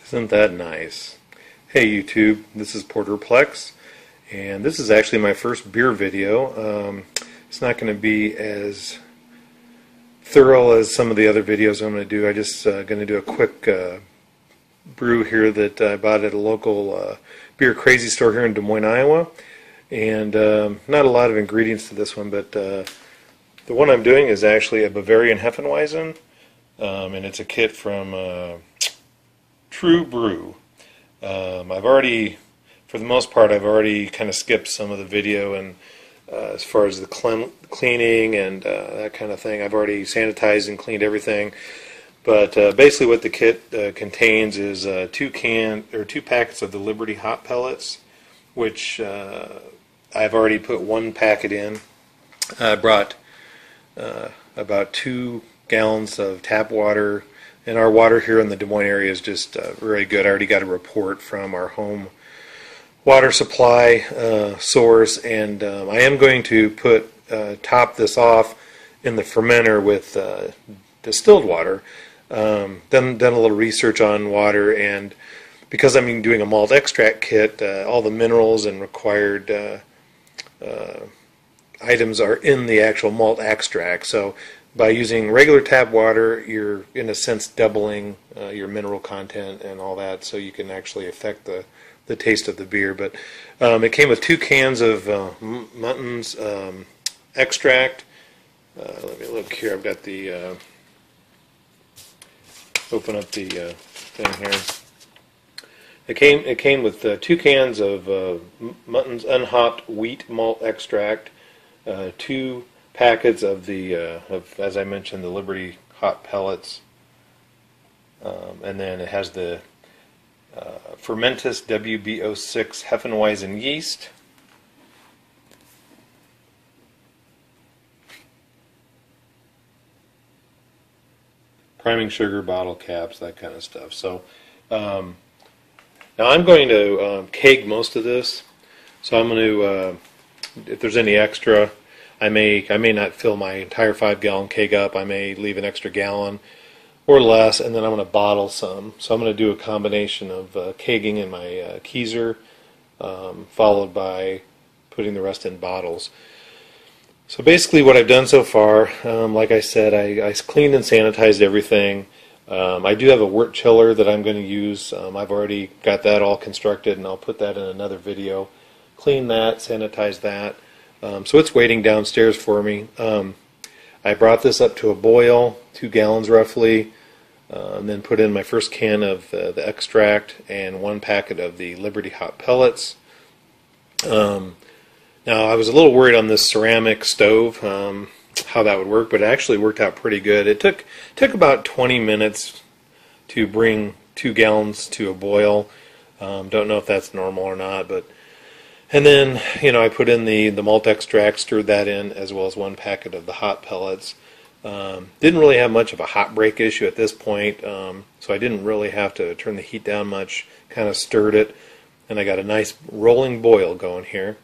Isn't that nice? Hey YouTube, this is Porterplex, and this is actually my first beer video. It's not going to be as thorough as some of the other videos I'm going to do. I just going to do a quick brew here that I bought at a local beer crazy store here in Des Moines, Iowa. And not a lot of ingredients to this one, but the one I'm doing is actually a Bavarian Hefeweizen, and it's a kit from Brew. I've already, for the most part, I've already kind of skipped some of the video, and as far as the cleaning and that kind of thing, I've already sanitized and cleaned everything. But basically, what the kit contains is two packets of the Liberty hot pellets, which I've already put one packet in. I brought about 2 gallons of tap water. And our water here in the Des Moines area is just very good. I already got a report from our home water supply source, and I am going to top this off in the fermenter with distilled water. Done a little research on water, and because I'm doing a malt extract kit, all the minerals and required items are in the actual malt extract. So by using regular tap water, you're in a sense doubling your mineral content and all that, so you can actually affect the taste of the beer. But it came with 2 cans of Mutton's extract. Let me look here. I've got the open up the thing here. It came with 2 cans of Mutton's unhopped wheat malt extract, 2 packets of the, as I mentioned, the Liberty hot pellets, and then it has the Fermentus WB06 Hefeweizen yeast, priming sugar, bottle caps, that kind of stuff. So now I'm going to keg most of this. So I'm going to, if there's any extra, I may not fill my entire 5-gallon keg up. I may leave an extra gallon or less, and then I'm going to bottle some. So I'm going to do a combination of kegging in my keezer, followed by putting the rest in bottles. So basically what I've done so far, like I said, I cleaned and sanitized everything. I do have a wort chiller that I'm going to use. I've already got that all constructed, and I'll put that in another video. Clean that, sanitize that. So it's waiting downstairs for me. I brought this up to a boil, 2 gallons roughly, and then put in my first can of the extract and 1 packet of the Liberty hot pellets. Now I was a little worried on this ceramic stove, how that would work, but it actually worked out pretty good. It took about 20 minutes to bring 2 gallons to a boil. Don't know if that's normal or not, but. And then, I put in the malt extract, stirred that in, as well as 1 packet of the hot pellets. Didn't really have much of a hot break issue at this point, so I didn't really have to turn the heat down much. Kind of stirred it, and I got a nice rolling boil going here.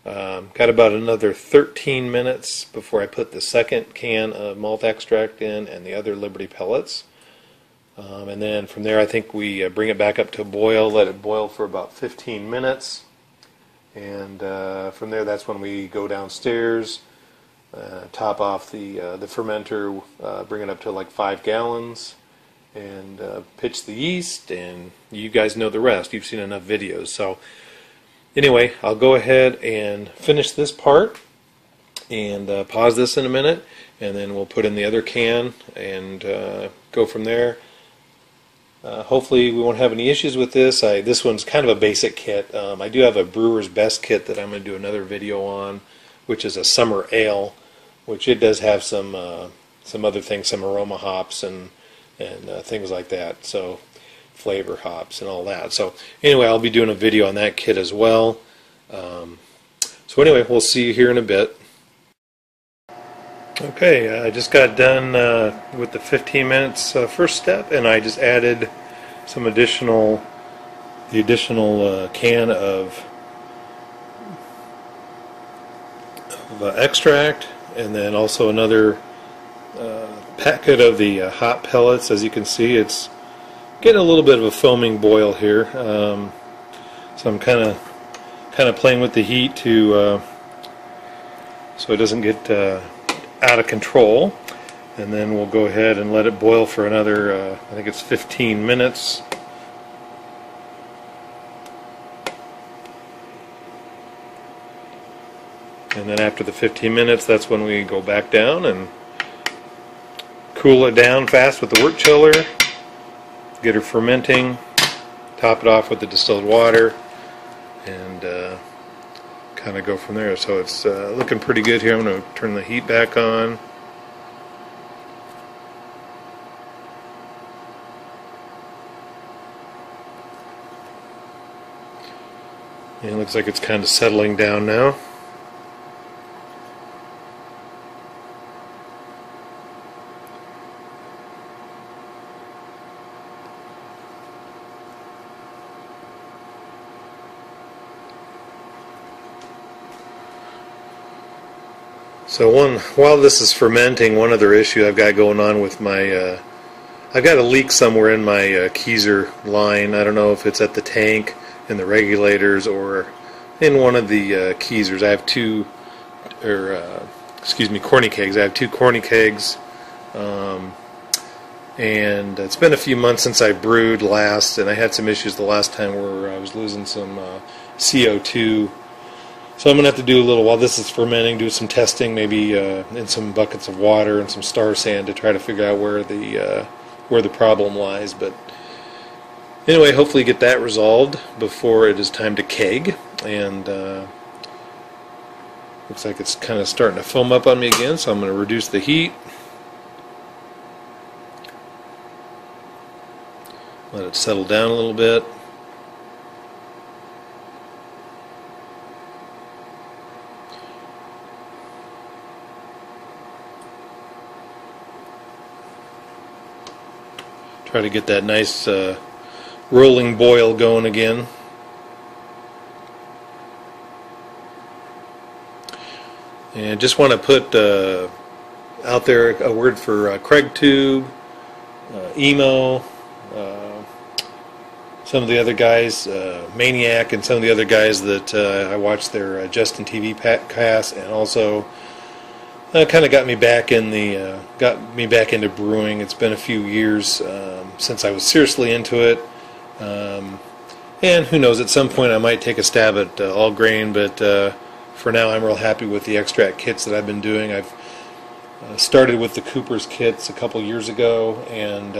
Got about another 13 minutes before I put the second can of malt extract in and the other Liberty pellets. And then from there, I think we bring it back up to a boil, let it boil for about 15 minutes. And from there, that's when we go downstairs, top off the fermenter, bring it up to like 5 gallons, and pitch the yeast, and you guys know the rest. You've seen enough videos. So anyway, I'll go ahead and finish this part and pause this in a minute, and then we'll put in the other can and go from there. Hopefully we won't have any issues with this. This one's kind of a basic kit. I do have a brewer's best kit that I'm going to do another video on, which is a summer ale, which it does have some other things, some aroma hops and things like that. So flavor hops and all that. So anyway, I'll be doing a video on that kit as well. So anyway, we'll see you here in a bit. Okay, I just got done with the 15 minutes first step, and I just added the additional can of extract, and then also another packet of the hot pellets. As you can see, it's getting a little bit of a foaming boil here. So I'm kind of playing with the heat to so it doesn't get out of control. And then we'll go ahead and let it boil for another, I think it's 15 minutes. And then after the 15 minutes, that's when we go back down and cool it down fast with the wort chiller, get her fermenting, top it off with the distilled water, and kind of go from there. So it's looking pretty good here. I'm going to turn the heat back on. And it looks like it's kind of settling down now. So while this is fermenting, one other issue I've got going on with my, I've got a leak somewhere in my Keyser line. I don't know if it's at the tank, in the regulators, or in one of the Keysers. I have two, corny kegs. I have two corny kegs, and it's been a few months since I brewed last, and I had some issues the last time where I was losing some CO2. So I'm going to have to do a little, while this is fermenting, do some testing, maybe in some buckets of water and some star sand to try to figure out where the problem lies. But anyway, hopefully get that resolved before it is time to keg. And looks like it's kind of starting to foam up on me again, so I'm going to reduce the heat. Let it settle down a little bit. Try to get that nice rolling boil going again. And just want to put out there a word for Craig Tube, Emo, some of the other guys, Maniac, and some of the other guys that I watched their Justin TV cast, and also kind of got me back into brewing. It's been a few years since I was seriously into it, and who knows, at some point I might take a stab at all grain, but for now I'm real happy with the extract kits that I've been doing. I've started with the Cooper's kits a couple years ago, and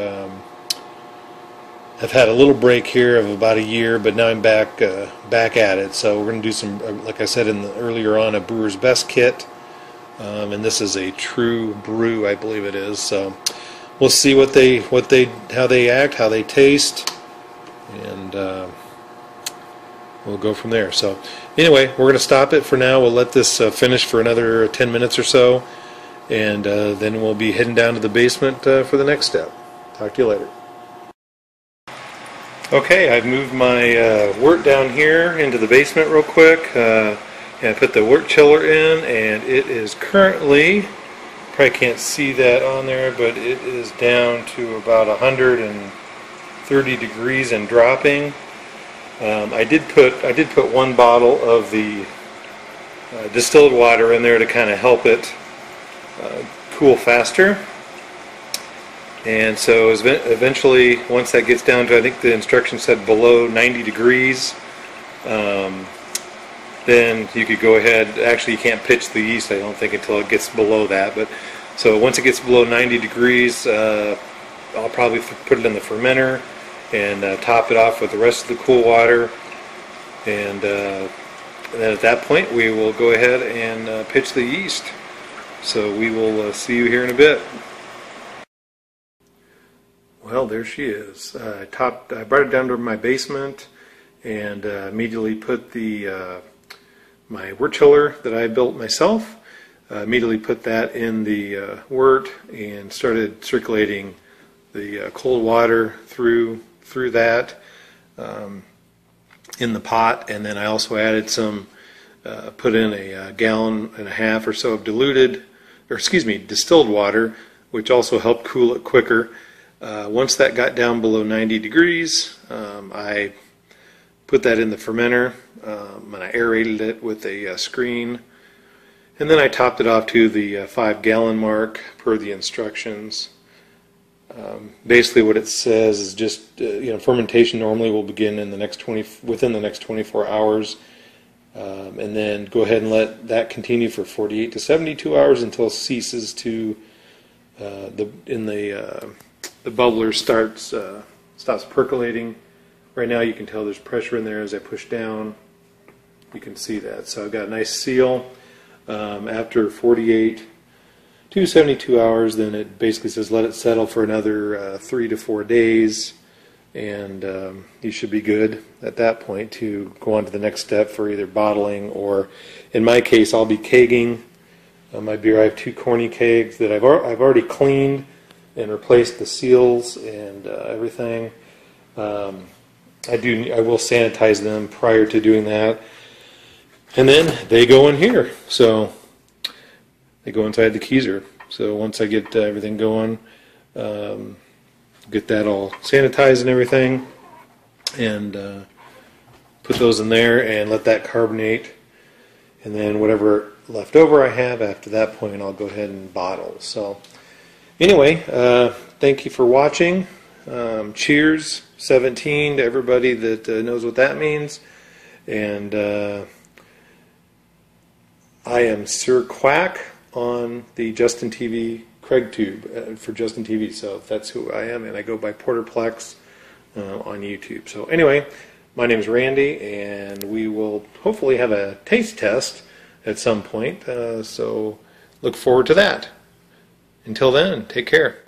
I've had a little break here of about a year, but now I'm back at it. So we're going to do some, like I said earlier on, a Brewer's Best kit. And this is a true brew, I believe it is. So we'll see how they act, how they taste, and we'll go from there. So anyway, we're going to stop it for now. We'll let this finish for another 10 minutes or so, and then we'll be heading down to the basement for the next step. Talk to you later. Okay, I've moved my wort down here into the basement real quick. And I put the wort chiller in, and it is currently, probably can't see that on there, but it is down to about 130 degrees and dropping. I did put one bottle of the distilled water in there to kind of help it cool faster. And so eventually, once that gets down to, I think the instructions said below 90 degrees, then you could go ahead. Actually, you can't pitch the yeast, I don't think, until it gets below that. But so once it gets below 90 degrees, I'll probably put it in the fermenter and top it off with the rest of the cool water. And then at that point, we will go ahead and pitch the yeast. So we will see you here in a bit. Well, there she is. I brought it down to my basement and immediately put my wort chiller that I built myself. Immediately put that in the wort and started circulating the cold water through that in the pot, and then I also added some, put in a gallon and a half or so of distilled water, which also helped cool it quicker. Once that got down below 90 degrees, I put that in the fermenter and I aerated it with a screen. And then I topped it off to the 5-gallon mark per the instructions. Basically, what it says is just fermentation normally will begin in within the next 24 hours, and then go ahead and let that continue for 48 to 72 hours until it ceases to the bubbler stops percolating. Right now, you can tell there's pressure in there as I push down. You can see that. So I've got a nice seal. After 48 to 72 hours, then it basically says let it settle for another 3 to 4 days, and you should be good at that point to go on to the next step for either bottling or, in my case, I'll be kegging my beer. I have 2 corny kegs that I've already cleaned and replaced the seals and everything. I will sanitize them prior to doing that. And then they go in here. So they go inside the keezer. So once I get everything going, get that all sanitized and everything, and put those in there and let that carbonate. And then whatever left over I have after that point, I'll go ahead and bottle. So anyway, thank you for watching. Cheers, 17 to everybody that knows what that means. And I am Sir Quack on the Justin TV Craig Tube for Justin TV, so that's who I am, and I go by Porterplex on YouTube. So anyway, my name is Randy, and we will hopefully have a taste test at some point, so look forward to that. Until then, take care.